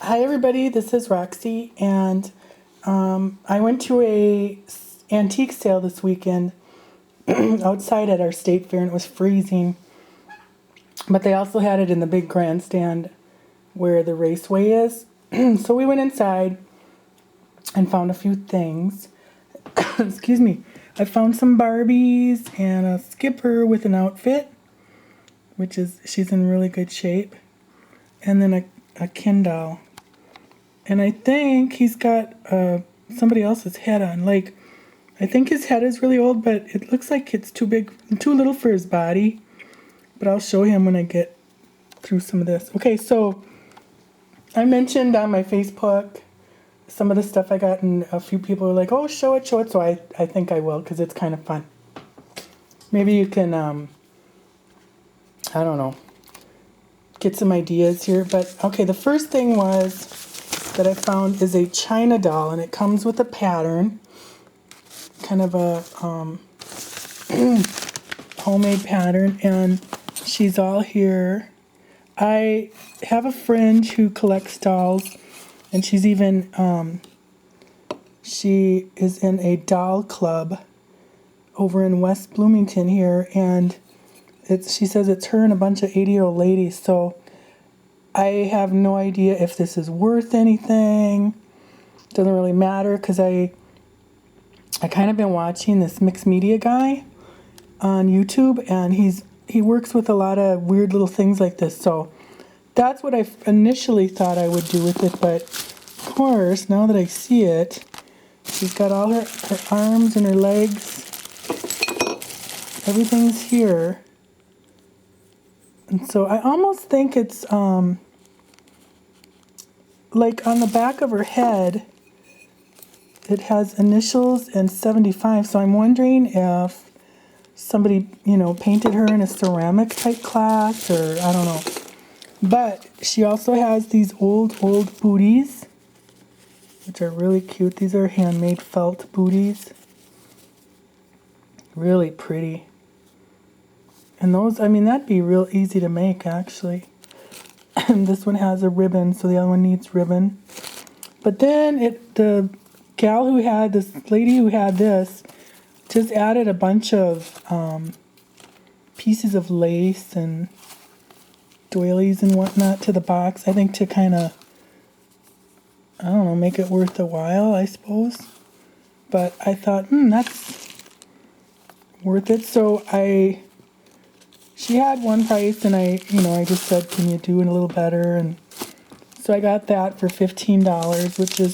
Hi everybody, this is Roxy, and I went to a antique sale this weekend outside at our state fair, and it was freezing. But they also had it in the big grandstand where the raceway is. So we went inside and found a few things. Excuse me. I found some Barbies and a skipper with an outfit, which is, she's in really good shape. And then a Ken doll. And I think he's got somebody else's head on. Like, I think his head is really old, but it looks like it's too big, too little for his body. But I'll show him when I get through some of this. Okay, so I mentioned on my Facebook some of the stuff I got, and a few people were like, oh, show it. So I think I will, because it's kind of fun. Maybe you can, I don't know, get some ideas here. But, okay, the first thing that I found is a China doll, and it comes with a pattern, kind of a homemade pattern, and she's all here. I have a friend who collects dolls, and she's even, she is in a doll club over in West Bloomington here, and she says it's her and a bunch of 80-year-old ladies, so I have no idea if this is worth anything. Doesn't really matter, because I kind of been watching this mixed media guy on YouTube, and he works with a lot of weird little things like this. So that's what I initially thought I would do with it, but of course, now that I see it, she's got all her arms and her legs. Everything's here. And so I almost think it's like on the back of her head, it has initials and 75. So I'm wondering if somebody, painted her in a ceramic type class, or I don't know. But she also has these old booties, which are really cute. These are handmade felt booties. Really pretty. And those, that'd be real easy to make, actually. And this one has a ribbon, so the other one needs ribbon. But then the lady who had this, just added a bunch of pieces of lace and doilies and whatnot to the box. I think to kind of, I don't know, make it worth the while, I suppose. But I thought, that's worth it. So she had one price, and I just said, can you do it a little better? And so I got that for $15, which is,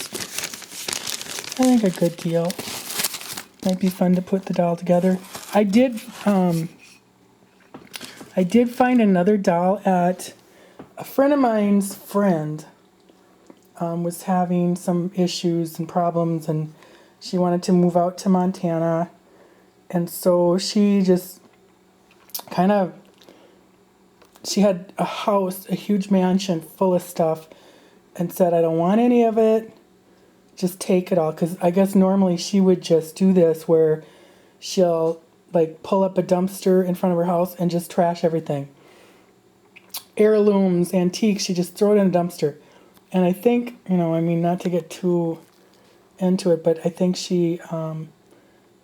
I think, a good deal. Might be fun to put the doll together. I did find another doll at a friend of mine's friend. Was having some issues and problems, and she wanted to move out to Montana, and so she just she had a house, a huge mansion full of stuff, and said, I don't want any of it, just take it all. Because I guess normally she would just do this where she'll pull up a dumpster in front of her house and just trash everything. Heirlooms, antiques, she just throw it in a dumpster. And I think, not to get too into it, but I think she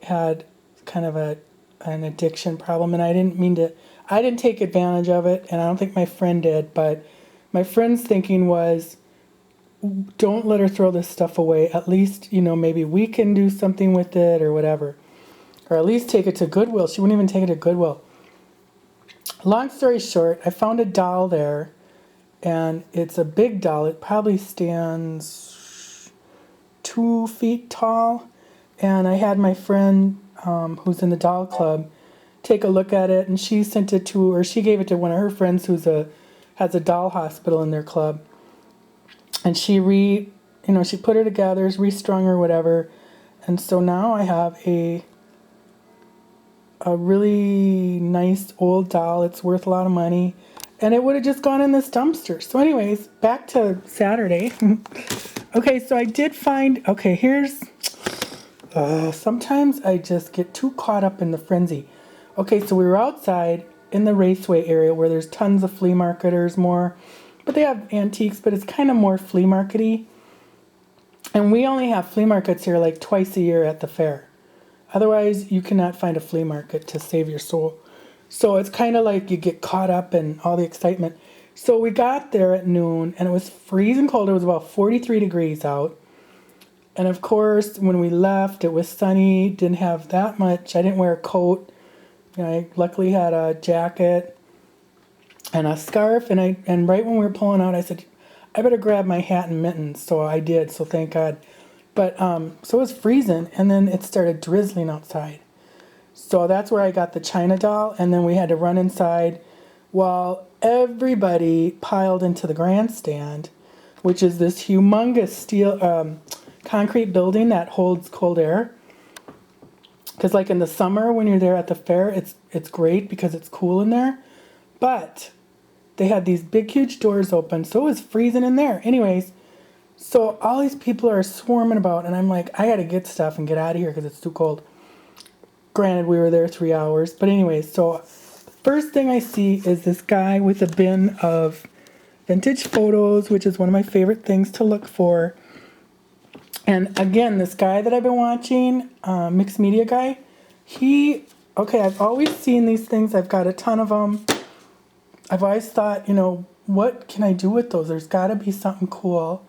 had kind of an addiction problem, and I didn't take advantage of it, and I don't think my friend did, but my friend's thinking was, don't let her throw this stuff away. At least, maybe we can do something with it or whatever. Or at least take it to Goodwill. She wouldn't even take it to Goodwill. Long story short, I found a doll there, and it's a big doll. It probably stands 2 feet tall, and I had my friend who's in the doll club take a look at it, and she gave it to one of her friends who's has a doll hospital in their club, and she put her together, restrung her, whatever, and so now I have a really nice old doll. It's worth a lot of money, and it would have just gone in this dumpster. So anyways, back to Saturday. Okay, so I did find, here's, sometimes I just get too caught up in the frenzy. Okay, so we were outside in the raceway area where there's tons of flea marketers more, but they have antiques, but it's kind of more flea market-y. And we only have flea markets here like twice a year at the fair. Otherwise, you cannot find a flea market to save your soul. So it's kind of like you get caught up in all the excitement. So we got there at noon, and it was freezing cold. It was about 43 degrees out. And of course, when we left, it was sunny. Didn't have that much. I didn't wear a coat. You know, I luckily had a jacket and a scarf. And right when we were pulling out, I said, I better grab my hat and mittens. So I did. So thank God. But so it was freezing, and then it started drizzling outside. So that's where I got the China doll, and then we had to run inside while everybody piled into the grandstand, which is this humongous steel concrete building that holds cold air. Because like in the summer when you're there at the fair, it's great because it's cool in there. But they had these big, huge doors open, so it was freezing in there. Anyways, so all these people are swarming about, and I'm like, I got to get stuff and get out of here because it's too cold. Granted, we were there 3 hours. But anyways, so first thing I see is this guy with a bin of vintage photos, which is one of my favorite things to look for. And again, this guy that I've been watching, mixed media guy, I've always seen these things. I've got a ton of them. I've always thought, you know, what can I do with those? There's got to be something cool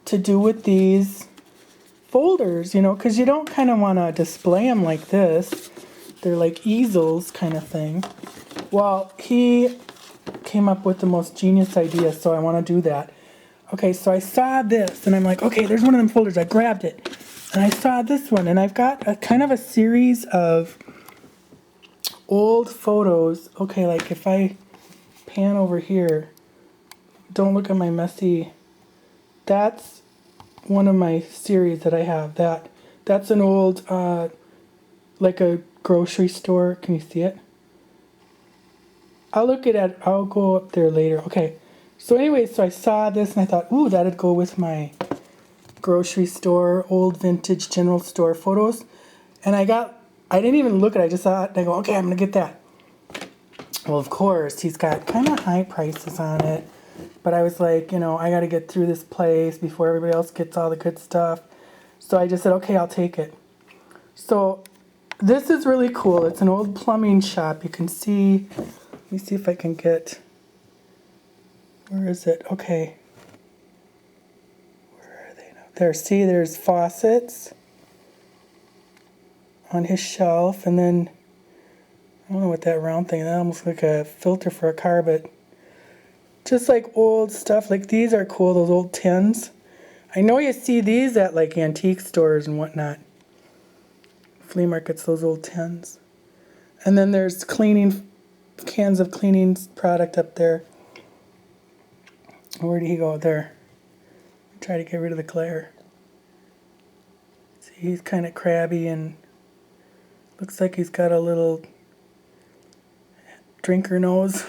to do with these folders, you know, because you don't kind of want to display them like this. They're like easels kind of thing. Well, he came up with the most genius idea, so I want to do that. Okay, so I saw this, and I'm like, okay, there's one of them folders. I grabbed it, and I saw this one, and I've got a kind of a series of old photos. Okay, like if I pan over here, don't look at my messy. That's one of my series that I have. That's an old, like a grocery store. Can you see it? I'll go up there later. Okay. So anyway, so I saw this and I thought, ooh, that'd go with my grocery store, old vintage general store photos. And I didn't even look at it. I just saw it and I go, okay, I'm going to get that. Well, of course, he's got kind of high prices on it. But I was like, you know, I got to get through this place before everybody else gets all the good stuff. So I just said, okay, I'll take it. So this is really cool. It's an old plumbing shop. You can see, let me see if I can get, where is it? Okay. Where are they now? There, see, there's faucets on his shelf. And then, I don't know what that round thing, that almost like a filter for a car, but just like old stuff. Like these are cool, those old tins. I know you see these at like antique stores and whatnot. Flea markets, those old tins. And then there's cans of cleaning product up there. Where did he go? There. Try to get rid of the glare. See, he's kind of crabby and looks like he's got a little drinker nose.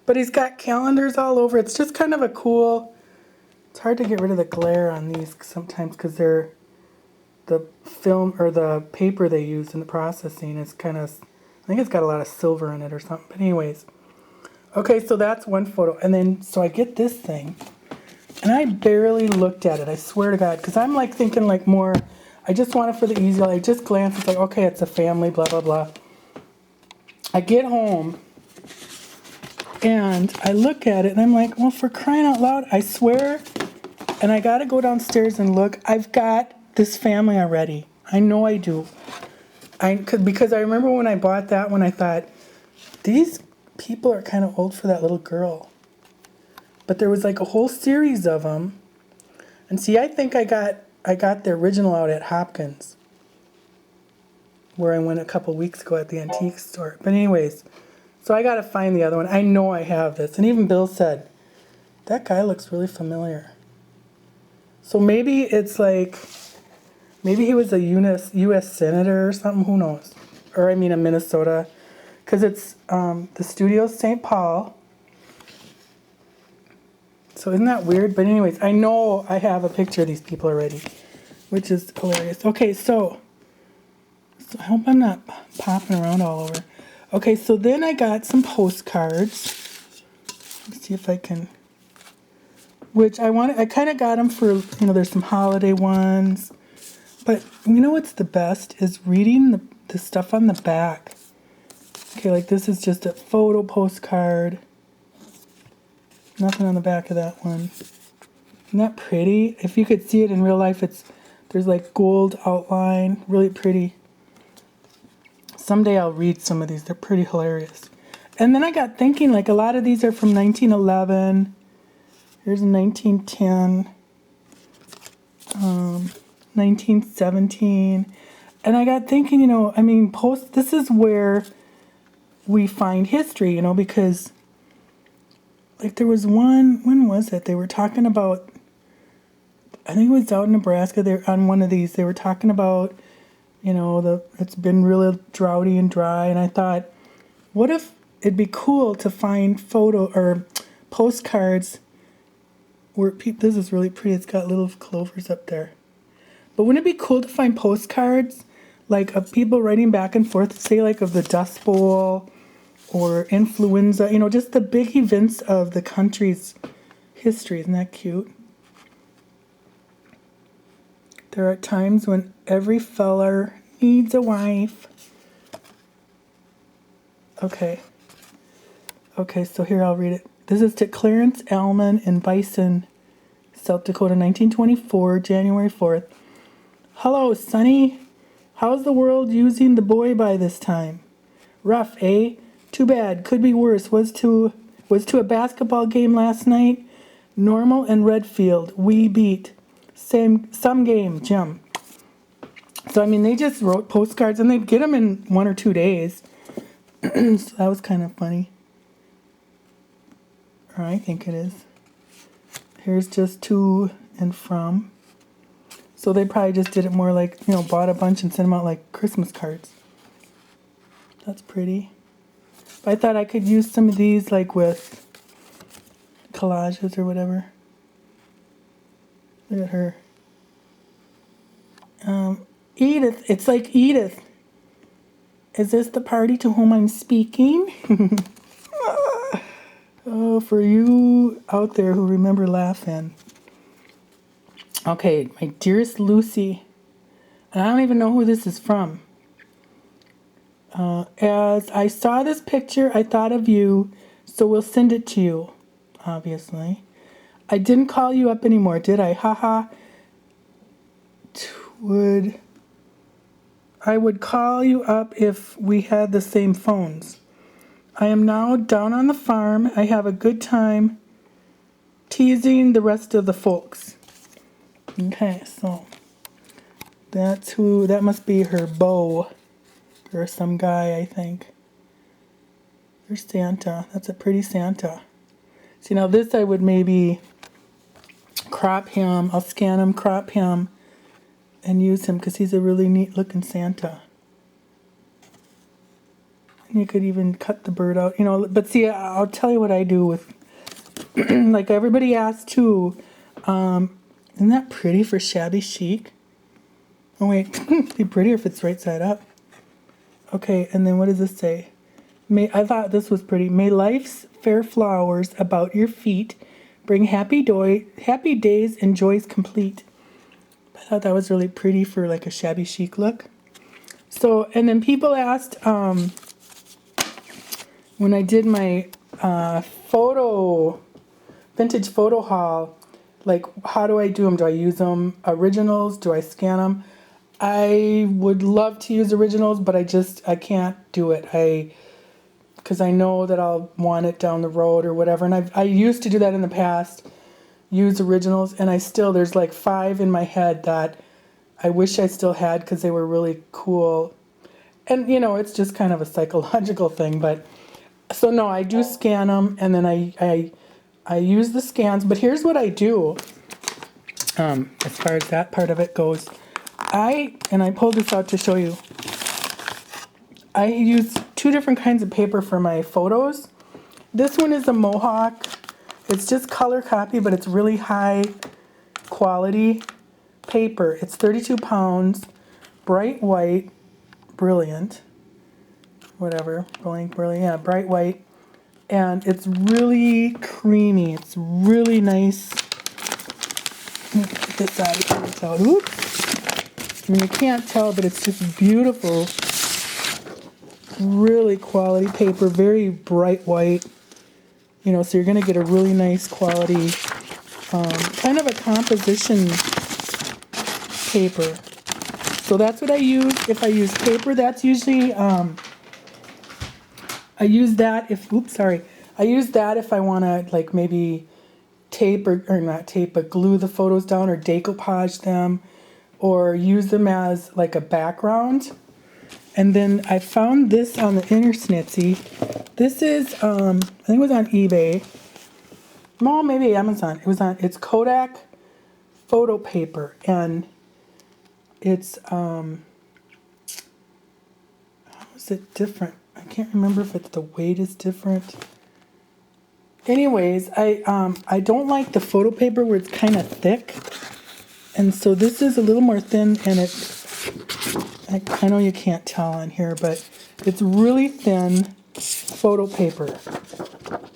But he's got calendars all over. It's just kind of a cool, it's hard to get rid of the glare on these sometimes because they're the film or the paper they use in the processing is kind of, I think it's got a lot of silver in it or something. But anyways, okay, so that's one photo. And then, so I get this thing and I barely looked at it. I swear to God, because I'm like thinking like more, I just want it for the easy. I just glance, it's like, okay, it's a family, blah, blah, blah. I get home. And I look at it and I'm like, well, for crying out loud, I swear, and I got to go downstairs and look, I've got this family already. I know I do. Because I remember when I bought that one, I thought, these people are kind of old for that little girl. But there was like a whole series of them. And see, I think I got the original out at Hopkins, where I went a couple weeks ago at the antique store. But anyways, so I got to find the other one. I know I have this. And even Bill said, that guy looks really familiar. So maybe it's like, maybe he was a U.S. Senator or something. Who knows? Or I mean a Minnesota. Because it's the studio's St. Paul. So isn't that weird? But anyways, I know I have a picture of these people already, which is hilarious. Okay, so I hope I'm not popping around all over. Okay, so then I got some postcards. Let's see if I can which I kind of got them for, there's some holiday ones. But you know what's the best is reading the stuff on the back. Okay, like this is just a photo postcard. Nothing on the back of that one. Isn't that pretty? If you could see it in real life, there's like gold outline. Really pretty. Someday I'll read some of these. They're pretty hilarious. And then I got thinking, like a lot of these are from 1911. Here's a 1910. 1917. And I got thinking, this is where we find history, because like there was one, when was it? They were talking about, I think it was out in Nebraska, they're on one of these, they were talking about, it's been really droughty and dry, and I thought, what if it'd be cool to find photo or postcards where this is really pretty, it's got little clovers up there. But wouldn't it be cool to find postcards like of people writing back and forth, say like of the Dust Bowl or influenza, just the big events of the country's history. Isn't that cute? There are times when every feller needs a wife. Okay, so here I'll read it. This is to Clarence Allman in Bison, South Dakota, 1924, January 4th. Hello, Sonny. How's the world using the boy by this time? Rough, eh? Too bad. Could be worse. Was to a basketball game last night. Normal and Redfield. We beat. Some game, Jim. So, they just wrote postcards, and they'd get them in 1 or 2 days. So that was kind of funny. Or I think it is. Here's just to and from. So they probably just did it more like, bought a bunch and sent them out like Christmas cards. That's pretty. But I thought I could use some of these like with collages or whatever. Look at her. Edith. It's like Edith. Is this the party to whom I'm speaking? Oh, for you out there who remember laughing. Okay, my dearest Lucy. And I don't even know who this is from. As I saw this picture, I thought of you, so we'll send it to you, obviously. I didn't call you up anymore, did I? Haha. I would call you up if we had the same phones. I am now down on the farm. I have a good time teasing the rest of the folks. Okay, so that must be her beau. Or some guy, I think. There's Santa. That's a pretty Santa. See, now this I would maybe crop him. I'll scan him, crop him, and use him because he's a really neat looking Santa. And you could even cut the bird out, But see, I'll tell you what I do with, like everybody asked too, isn't that pretty for shabby chic? Oh wait, it'd be prettier if it's right side up. Okay, and then what does this say? I thought this was pretty. May life's fair flowers about your feet bring happy days and joys complete. I thought that was really pretty for like a shabby chic look. So, and then people asked, when I did my vintage photo haul, like how do I do them? Do I use them originals? Do I scan them? I would love to use originals, but I can't do it. Because I know that I'll want it down the road or whatever. And I used to do that in the past, use originals, and there's like 5 in my head that I wish I still had because they were really cool. And, it's just kind of a psychological thing. But, so no, I do scan them, and then I use the scans. But here's what I do, as far as that part of it goes. I pulled this out to show you. I use 2 different kinds of paper for my photos. This one is a Mohawk. It's just color copy, but it's really high quality paper. It's 32 pounds, bright white, brilliant, whatever, brilliant, yeah, bright white. And it's really creamy. It's really nice Get this out of here. It's out. Oops. I mean, you can't tell, but it's just beautiful. Really quality paper, very bright white. You know, so you're going to get a really nice quality, kind of a composition paper. So that's what I use. If I use paper, that's usually, I use that if, I use that if I want to, like, maybe tape or not tape, but glue the photos down or decoupage them or use them as like a background. And then I found this on the Intersnitsy. This is, I think it was on eBay. No, maybe Amazon. It's Kodak photo paper. And it's, how is it different? I can't remember if it's the weight is different. Anyways, I don't like the photo paper where it's kind of thick. And so this is a little more thin, and I know you can't tell on here, but it's really thin photo paper.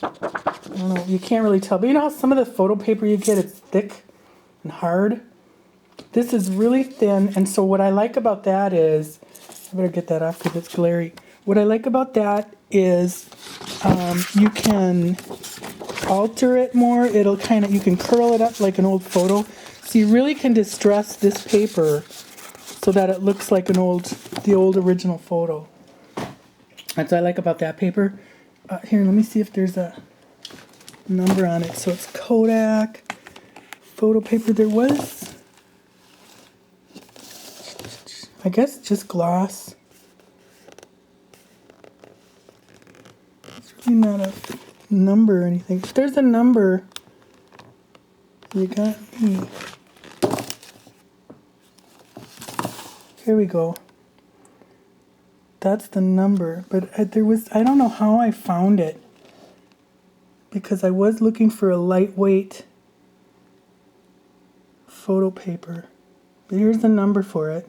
I don't know, you can't really tell. But you know how some of the photo paper you get, it's thick and hard? This is really thin, and so what I like about that is, I better get that off because it's glary. What I like about that is you can alter it more. It'll kind of, you can curl it up like an old photo. So you really can distress this paper so that it looks like the old original photo. That's what I like about that paper. Here, let me see if there's a number on it. So it's Kodak photo paper. There was, I guess, just gloss. It's really not a number or anything. If there's a number, you got me. Here we go. That's the number. But there was, I don't know how I found it. Because I was looking for a lightweight photo paper. But here's the number for it.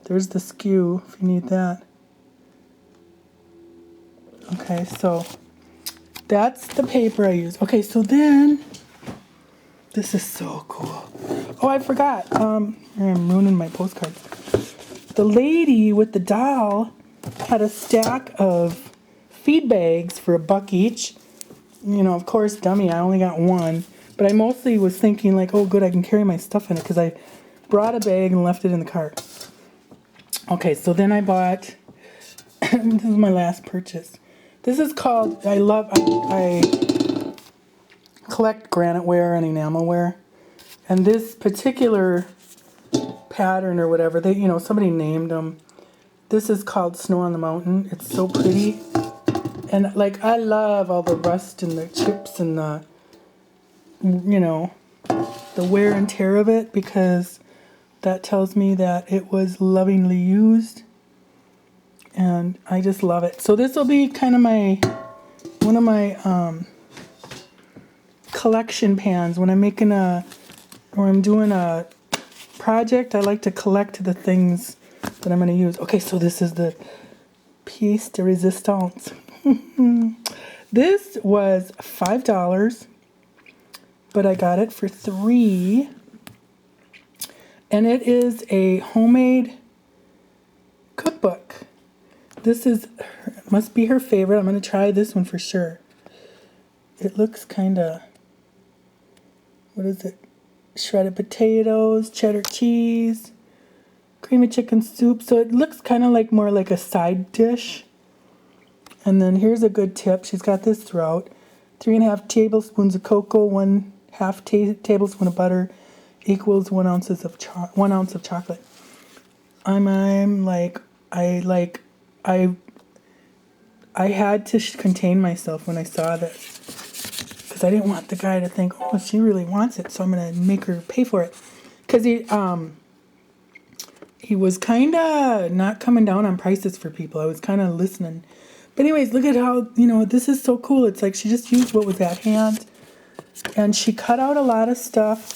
There's the SKU if you need that. Okay, so that's the paper I use. Okay, so then, this is so cool. Oh, I forgot. I'm ruining my postcards. The lady with the doll had a stack of feed bags for $1 each. You know, of course, dummy, I only got one. But I mostly was thinking like, oh, good, I can carry my stuff in it because I brought a bag and left it in the cart. Okay, so then I bought, this is my last purchase. This is called, I collect granite ware and enamel ware. And this particular pattern or whatever, somebody named them. This is called Snow on the Mountain. It's so pretty. And like, I love all the rust and the chips and the, the wear and tear of it because that tells me that it was lovingly used. And I just love it. So this will be kind of one of my collection pans. When I'm making or I'm doing a project, I like to collect the things that I'm going to use. Okay, so this is the piece de resistance. This was $5, but I got it for $3. And it is a homemade cookbook. This must be her favorite. I'm going to try this one for sure. It looks kind of, what is it? Shredded potatoes, cheddar cheese, creamy chicken soup. So it looks kind of like more like a side dish. And then here's a good tip. She's got this throughout. 3.5 tablespoons of cocoa, 1/2 tablespoon of butter equals 1 ounce of chocolate. I had to contain myself when I saw this because I didn't want the guy to think, oh, she really wants it, so I'm gonna make her pay for it. Because he was kind of not coming down on prices for people. I was kind of listening. But anyways, look at how, this is so cool. It's like she just used what was at hand. And she cut out a lot of stuff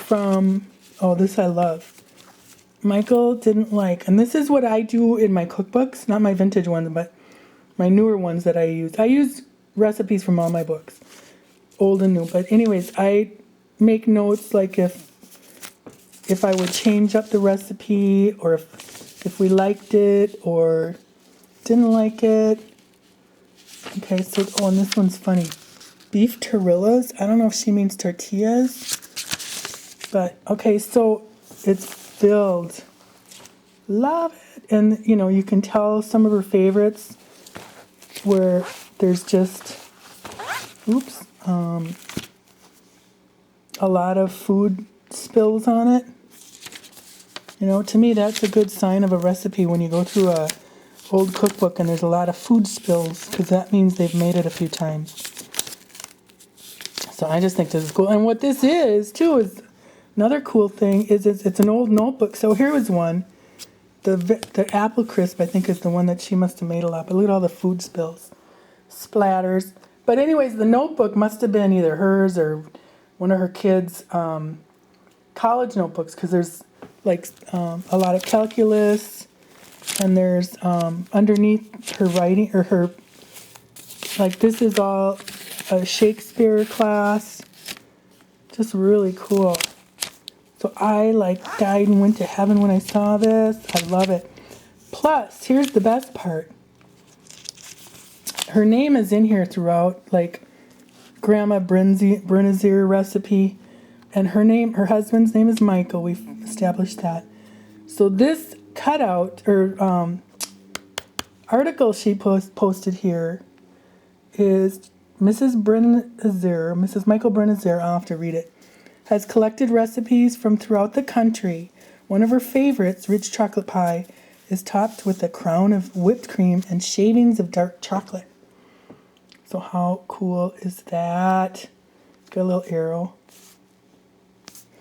from, oh, this I love. Michael didn't like, and this is what I do in my cookbooks, not my vintage ones, but my newer ones that I use. I use recipes from all my books, old and new. But anyways, make notes like if I would change up the recipe, or if we liked it or didn't like it. Okay, so, oh, and this one's funny. Beef tortillas. I don't know if she means tortillas. But, okay, so it's filled. Love it. And, you know, you can tell some of her favorites where there's just, oops, a lot of food spills on it. You know, to me, that's a good sign of a recipe when you go through a old cookbook and there's a lot of food spills, because that means they've made it a few times. So I just think this is cool. And what this is, too, is another cool thing is it's an old notebook. So here was one. The apple crisp, I think, is the one that she must have made a lot. But look at all the food spills, splatters. But anyways, the notebook must have been either hers or one of her kids' college notebooks, because there's like a lot of calculus, and there's underneath her writing, or her, like, this is all a Shakespeare class. Just really cool. So I like died and went to heaven when I saw this. I love it. Plus, here's the best part. Her name is in here throughout, like Grandma Brennazir recipe. And her husband's name is Michael. We've established that. So this cutout, or article she posted here is Mrs. Michael Brennazir, I'll have to read it, has collected recipes from throughout the country. One of her favorites, rich chocolate pie, is topped with a crown of whipped cream and shavings of dark chocolate. So how cool is that? Got a little arrow.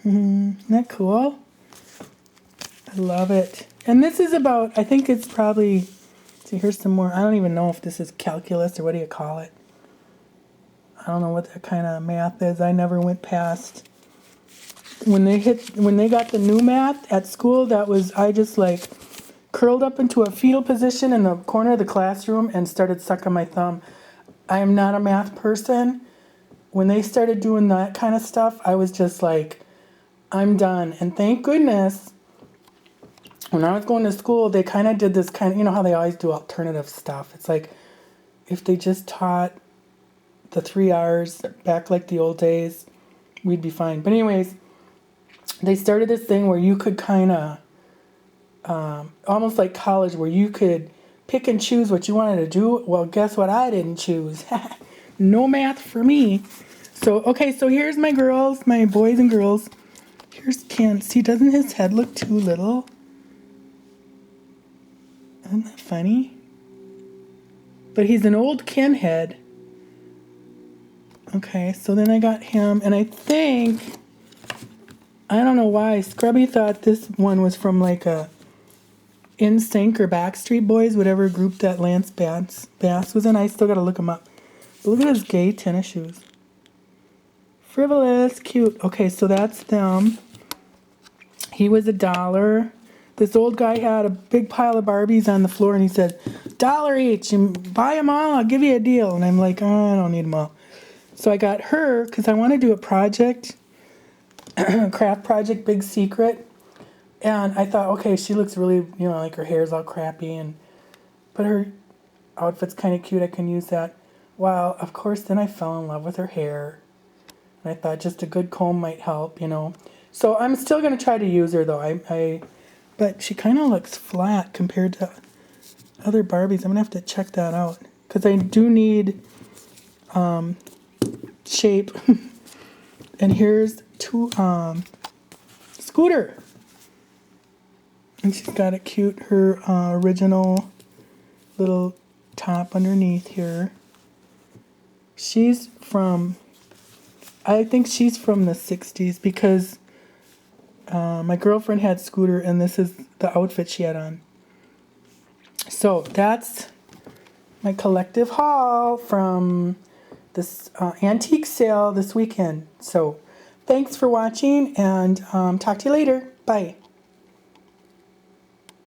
Isn't that cool? I love it. And this is about, I think it's probably, see, here's some more. I don't even know if this is calculus or what do you call it. I don't know what that kind of math is. I never went past. When they got the new math at school, I just like curled up into a fetal position in the corner of the classroom and started sucking my thumb. I am not a math person. When they started doing that kind of stuff, I was just like, I'm done. And thank goodness, when I was going to school, they kind of did this kind of, you know how they always do alternative stuff. It's like, if they just taught the 3 R's back like the old days, we'd be fine. But anyways, they started this thing where you could kind of, almost like college, where you could pick and choose what you wanted to do. Well, guess what I didn't choose? No math for me. So, okay, so here's my girls, my boys and girls. Here's Ken. See, doesn't his head look too little? Isn't that funny? But he's an old Ken head. Okay, so then I got him, and I think, I don't know why, Scrubby thought this one was from like a NSYNC or Backstreet Boys, whatever group that Lance Bass was in. I still gotta look him up. But look at his gay tennis shoes. Frivolous, cute. Okay, so that's them. He was $1. This old guy had a big pile of Barbies on the floor, and he said, $1 each, and buy them all, I'll give you a deal. And I'm like, oh, I don't need them all. So I got her, because I want to do a project, craft project, big secret. And I thought, okay, she looks really, you know, like her hair's all crappy, but her outfit's kind of cute, I can use that. Well, of course, then I fell in love with her hair. And I thought just a good comb might help, you know. So I'm still going to try to use her, though. But she kind of looks flat compared to other Barbies. I'm going to have to check that out, because I do need shape. And here's Scooter. And she's got a cute, her original little top underneath here. I think she's from the 60s, because my girlfriend had Scooter, and this is the outfit she had on. So that's my collective haul from this antique sale this weekend. So thanks for watching, and talk to you later. Bye.